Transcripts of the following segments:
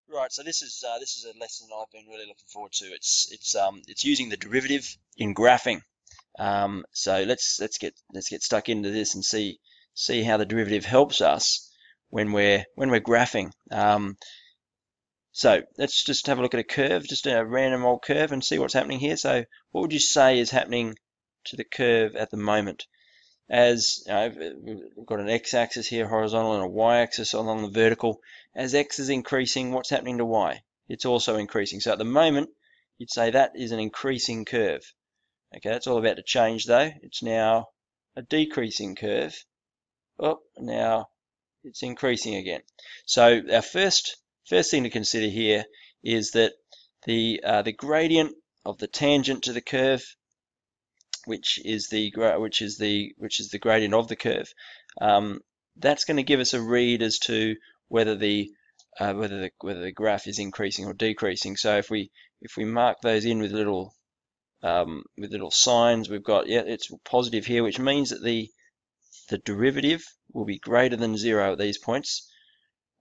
Right, so this is a lesson that I've been really looking forward to. It's using the derivative in graphing. So let's get stuck into this and see how the derivative helps us when we're graphing. So let's just have a look at a curve, just a random old curve, and see what's happening here. So what would you say is happening to the curve at the moment? As we've got an x-axis here horizontal and a y-axis along the vertical. As x is increasing, what's happening to y? It's also increasing. So at the moment, you'd say that is an increasing curve. Okay, that's all about to change though. It's now a decreasing curve. Oh, now it's increasing again. So our first thing to consider here is that the gradient of the tangent to the curve, which is the gradient of the curve, that's going to give us a read as to whether the graph is increasing or decreasing. So if we mark those in with little signs, we've got, yeah, it's positive here, which means that the derivative will be greater than 0 at these points.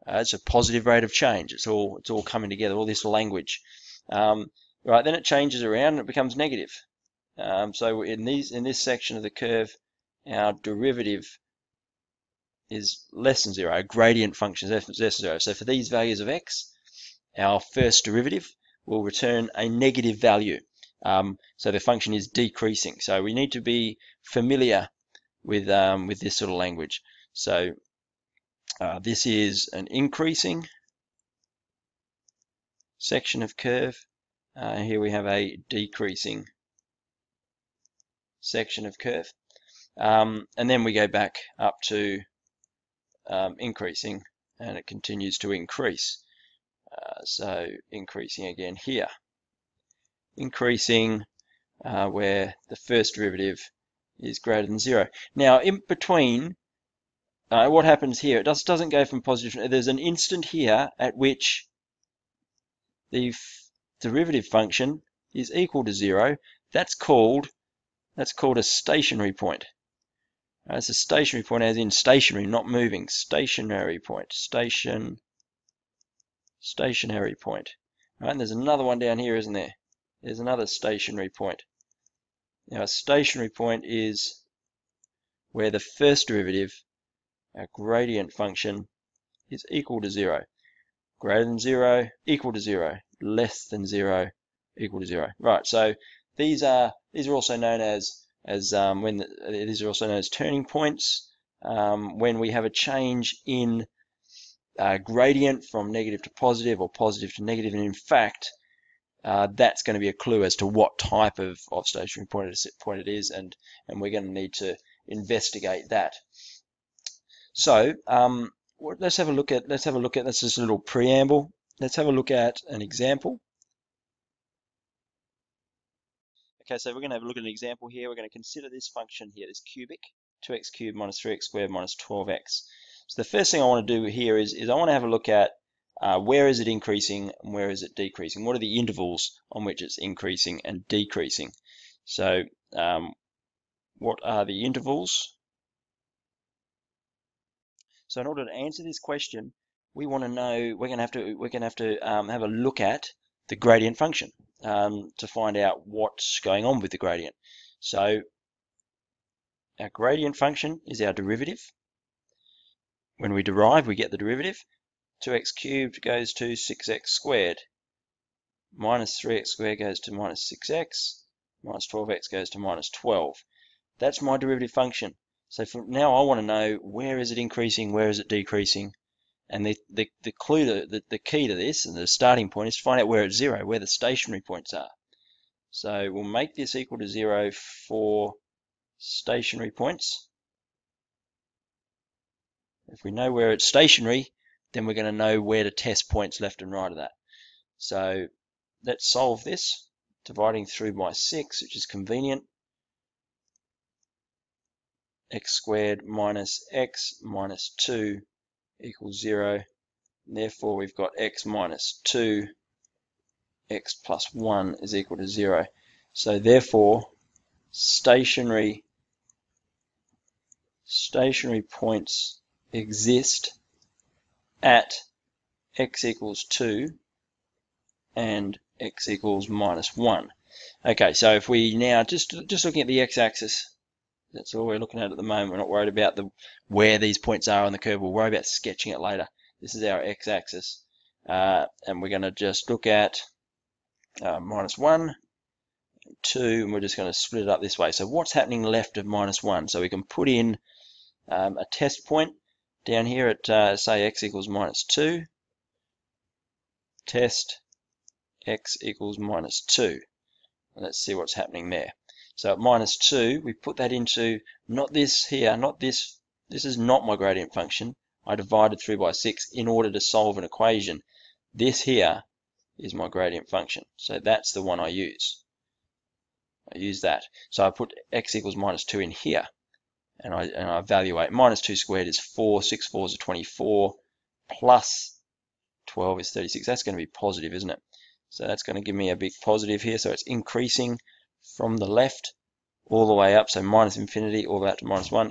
It's a positive rate of change. It's all coming together, all this language. Right, then it changes around and it becomes negative. So in this section of the curve, our derivative is less than 0. Our gradient function is less than 0. So for these values of x, our first derivative will return a negative value. So the function is decreasing. So we need to be familiar with this sort of language. So this is an increasing section of curve. Here we have a decreasing section of curve. And then we go back up to increasing, and it continues to increase. So increasing again here. Increasing where the first derivative is greater than 0. Now, in between, what happens here, it doesn't go from positive. There's an instant here at which the derivative function is equal to 0. That's called a stationary point. It's a stationary point, as in stationary, not moving. Stationary point. Stationary point. Right, and there's another one down here, isn't there? There's another stationary point. Now, a stationary point is where the first derivative, our gradient function, is equal to 0. Greater than 0, equal to 0. Less than 0, equal to 0. Right, so these are also known as these are also known as turning points. When we have a change in gradient from negative to positive or positive to negative, and in fact, that's going to be a clue as to what type of stationary point it is, and we're going to need to investigate that. So let's have a look at that's just a little preamble. Let's have a look at an example. Okay, so we're going to have a look at an example here. We're going to consider this function here, this cubic, 2x cubed minus 3x squared minus 12x. So the first thing I want to do here is I want to have a look at where is it increasing and where is it decreasing? What are the intervals on which it's increasing and decreasing? So what are the intervals? So in order to answer this question, we want to know, we're going to have to have a look at the gradient function to find out what's going on with the gradient. So our gradient function is our derivative. When we derive, we get the derivative. 2x cubed goes to 6x squared. Minus 3x squared goes to minus 6x. Minus 12x goes to minus 12. That's my derivative function. So from now I want to know, where is it increasing, where is it decreasing? And the key to this, and the starting point, is to find out where it's 0, where the stationary points are. So we'll make this equal to 0 for stationary points. If we know where it's stationary, then we're going to know where to test points left and right of that. So let's solve this, dividing through by 6, which is convenient. X squared minus x minus 2 equals 0. And therefore, we've got x minus 2, x plus 1 is equal to 0. So therefore, stationary points exist at x equals 2 and x equals -1. Okay, so if we now just looking at the x-axis, that's all we're looking at the moment. We're not worried about where these points are on the curve. We'll worry about sketching it later. This is our x-axis, and we're going to just look at -1, 2, and we're just going to split it up this way. So what's happening left of -1? So we can put in a test point down here at say x equals -2, test x equals -2. Let's see what's happening there. So at -2, we put that into not this here, not this. This is not my gradient function. I divided through by 6 in order to solve an equation. This here is my gradient function. So that's the one I use. I use that. So I put x equals -2 in here, and I evaluate. -2 squared is 4, 6 fours are 24, plus 12 is 36. That's going to be positive, isn't it? So that's going to give me a big positive here. So it's increasing from the left all the way up. So -infinity all the way up to -1.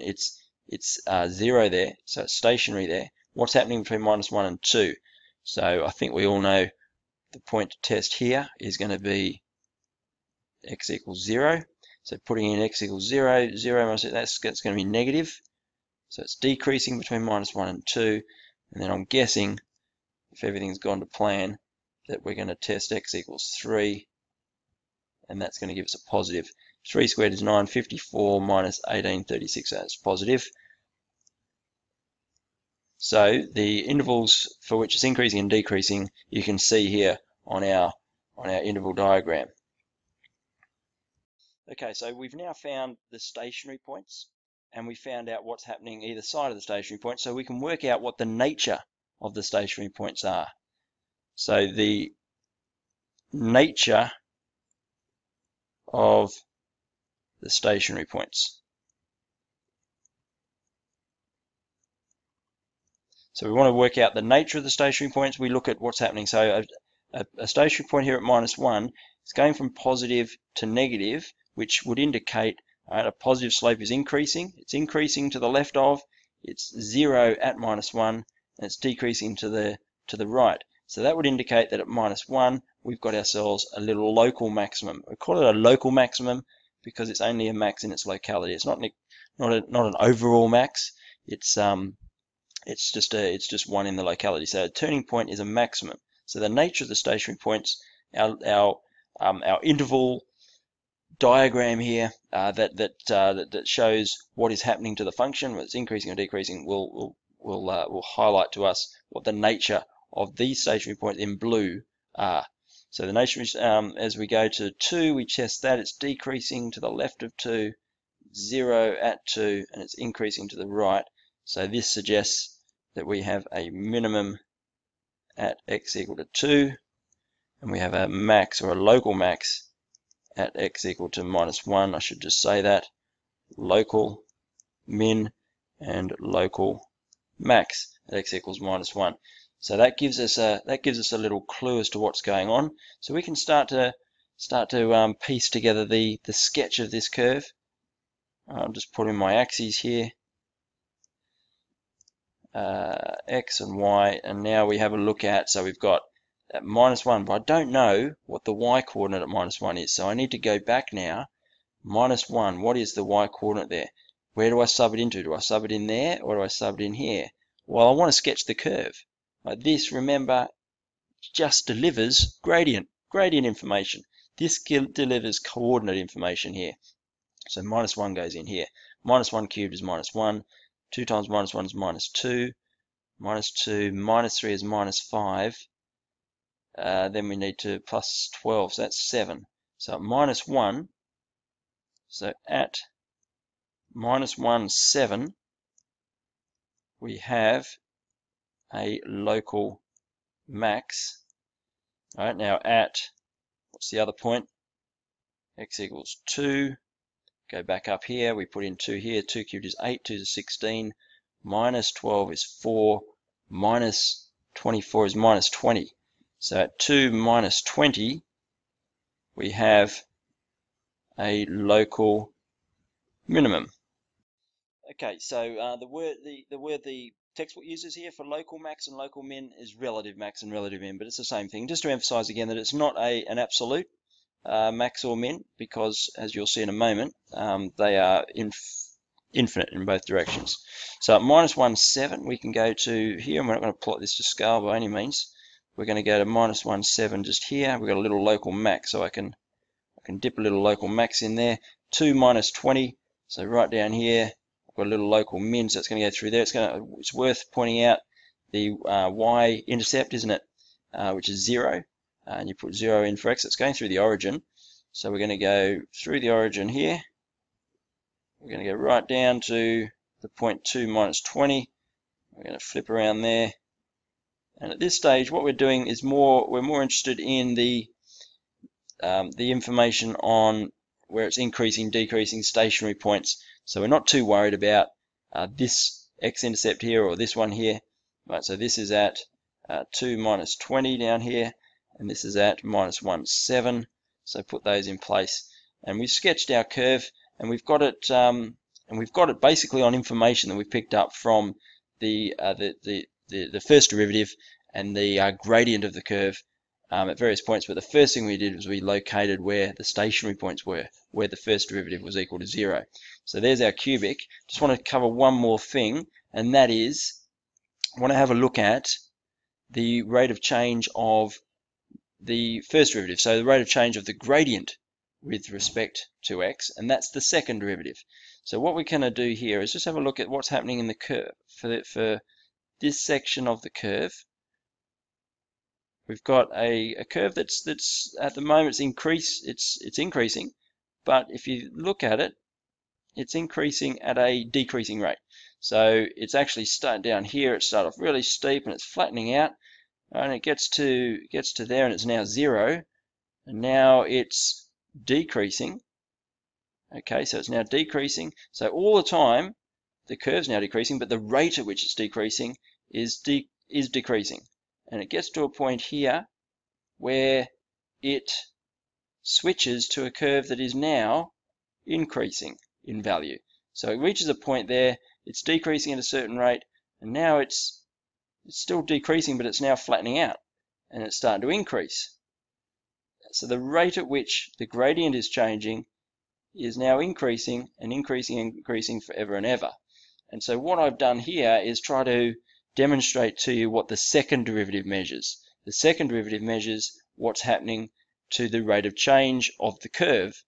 It's 0 there. So it's stationary there. What's happening between -1 and 2? So I think we all know the point to test here is going to be x equals 0. So putting in x equals 0, 0 that's going to be negative. So it's decreasing between -1 and 2. And then I'm guessing, if everything's gone to plan, that we're going to test x equals 3, and that's going to give us a positive. 3 squared is 9, 54 minus 18, 36, that's positive. So the intervals for which it's increasing and decreasing, you can see here on our interval diagram. Okay, so we've now found the stationary points, and we found out what's happening either side of the stationary point, so we can work out what the nature of the stationary points are. So the nature of the stationary points. So we want to work out the nature of the stationary points. We look at what's happening. So a stationary point here at -1 is going from positive to negative, which would indicate a positive slope is increasing. It's increasing to the left of, it's 0 at -1, and it's decreasing to the right. So that would indicate that at -1 we've got ourselves a little local maximum. We call it a local maximum because it's only a max in its locality. It's not an overall max. It's just one in the locality. So a turning point is a maximum. So the nature of the stationary points, our interval diagram here that shows what is happening to the function, whether it's increasing or decreasing, will highlight to us what the nature of these stationary points in blue are. So the nature is, as we go to 2, we test that it's decreasing to the left of 2, 0 at 2, and it's increasing to the right. So this suggests that we have a minimum at x equal to 2, and we have a max or a local max at x equal to -1. I should just say that. Local min and local max at x equals -1. So that gives us a little clue as to what's going on. So we can start to piece together the sketch of this curve. I'm just putting my axes here. X and Y, and now we have a look at, so we've got at -1, but I don't know what the Y coordinate at -1 is, so I need to go back now. -1, what is the Y coordinate there? Where do I sub it into? Do I sub it in there, or do I sub it in here? Well, I want to sketch the curve. Like this, remember, just delivers gradient information. This delivers coordinate information here. So -1 goes in here. -1 cubed is -1. 2 times -1 is -2. -2, -3 is -5. Then we need to plus 12, so that's 7. So at -1, so at -1, 7, we have a local max. All right, now at, what's the other point? X equals 2. Go back up here, we put in 2 here. 2 cubed is 8, 2 is 16. -12 is 4. -24 is -20. So at 2 -20, we have a local minimum. Okay, so the textbook uses here for local max and local min is relative max and relative min, but it's the same thing. Just to emphasize again that it's not an absolute max or min, because as you'll see in a moment, they are infinite in both directions. So at -1,7, we can go to here, and we're not going to plot this to scale by any means. We're going to go to -1,7 just here. We've got a little local max, so I can dip a little local max in there. 2 -20, so right down here, I've got a little local min, so it's going to go through there. It's worth pointing out the y-intercept, isn't it? Which is 0, and you put 0 in for x. It's going through the origin, so we're going to go through the origin here. We're going to go right down to the point 2 -20. We're going to flip around there, and at this stage, what we're doing is we're more interested in the information on where it's increasing, decreasing, stationary points. So we're not too worried about this x-intercept here or this one here. Right, so this is at 2 -20 down here, and this is at -1,7. So put those in place, and we've sketched our curve, and we've got it basically on information that we've picked up from the first derivative and the gradient of the curve at various points. But the first thing we did was we located where the stationary points were, where the first derivative was equal to 0. So there's our cubic. Just want to cover one more thing, and that is I want to have a look at the rate of change of the first derivative. So the rate of change of the gradient with respect to x, and that's the second derivative. So what we're going to do here is just have a look at what's happening in the curve. For this section of the curve, we've got a curve that's at the moment it's increasing, but if you look at it, it's increasing at a decreasing rate. So it's actually starting down here. It started off really steep and it's flattening out, and it gets to there, and it's now 0, and now it's decreasing. Okay, so it's now decreasing. So all the time the curve's now decreasing, but the rate at which it's decreasing is decreasing, and it gets to a point here where it switches to a curve that is now increasing in value. So it reaches a point there, it's decreasing at a certain rate, and now it's still decreasing, but it's now flattening out, and it's starting to increase. So the rate at which the gradient is changing is now increasing and increasing and increasing forever and ever. And so what I've done here is try to demonstrate to you what the second derivative measures. The second derivative measures what's happening to the rate of change of the curve.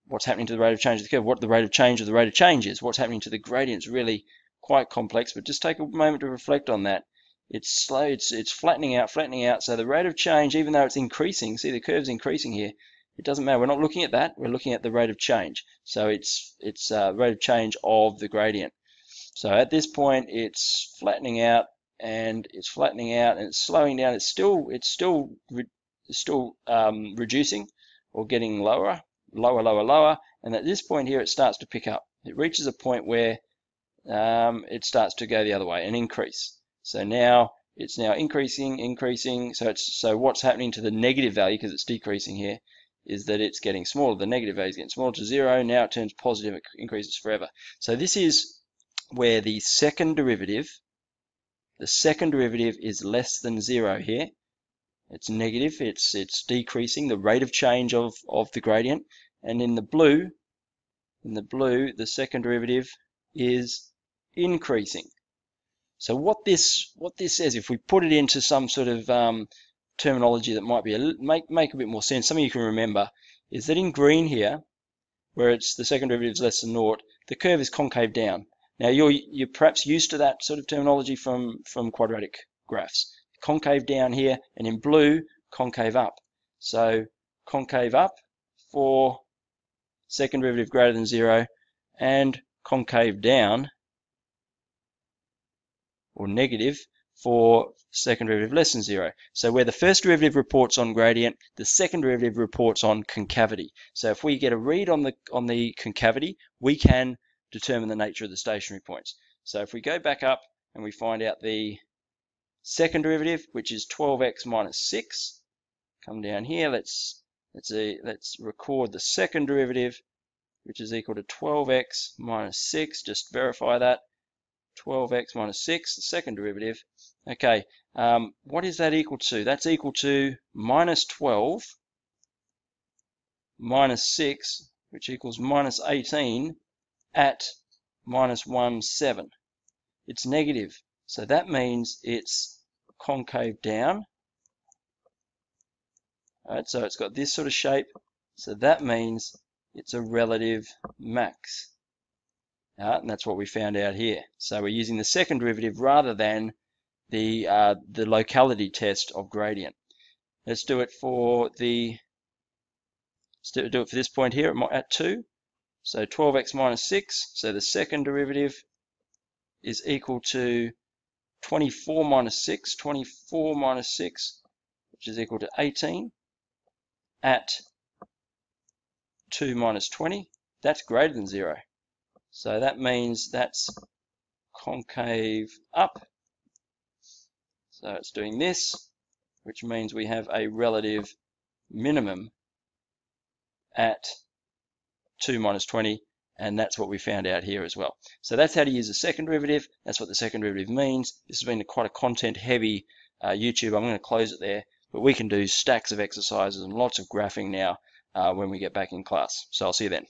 What's happening to the rate of change of the curve, what the rate of change of the rate of change is, what's happening to the gradient is really quite complex, but just take a moment to reflect on that. It's slow, it's flattening out, so the rate of change, even though it's increasing, see the curve's increasing here, it doesn't matter, we're not looking at that, we're looking at the rate of change. So it's rate of change of the gradient. So at this point it's flattening out, and it's slowing down. It's still reducing or getting lower, and at this point here it starts to pick up. It reaches a point where it starts to go the other way and increase. So now it's increasing. So what's happening to the negative value, because it's decreasing here, is that it's getting smaller. The negative value is getting smaller to 0. Now it turns positive. It increases forever. So this is where the second derivative is less than 0 here. It's negative. It's decreasing the rate of change of the gradient. And in the blue, the second derivative is increasing. So what this says, if we put it into some sort of terminology that might be make a bit more sense, some of you can remember, is that in green here, where it's the second derivative is less than 0, the curve is concave down. Now you're perhaps used to that sort of terminology from quadratic graphs. Concave down here, and in blue, concave up. So concave up for second derivative greater than 0, and concave down or negative for second derivative less than 0. So where the first derivative reports on gradient, the second derivative reports on concavity. So if we get a read on the concavity, we can determine the nature of the stationary points. So if we go back up and we find out the second derivative, which is 12x minus 6, come down here, let's record the second derivative, which is equal to 12x minus 6, just verify that. 12x minus 6, the second derivative. Okay, what is that equal to? That's equal to minus 12 minus 6, which equals minus 18 at minus 1, 7. It's negative, so that means it's concave down. All right, so it's got this sort of shape, so that means it's a relative max. And that's what we found out here. So we're using the second derivative rather than the locality test of gradient. Let's do it for this point here at 2. So 12x minus 6. So the second derivative is equal to 24 minus 6. 24 minus 6, which is equal to 18 at 2 minus 20. That's greater than 0. So that means that's concave up. So it's doing this, which means we have a relative minimum at 2 minus 20, and that's what we found out here as well. So that's how to use the second derivative. That's what the second derivative means. This has been quite a content-heavy YouTube. I'm going to close it there, but we can do stacks of exercises and lots of graphing now when we get back in class. So I'll see you then.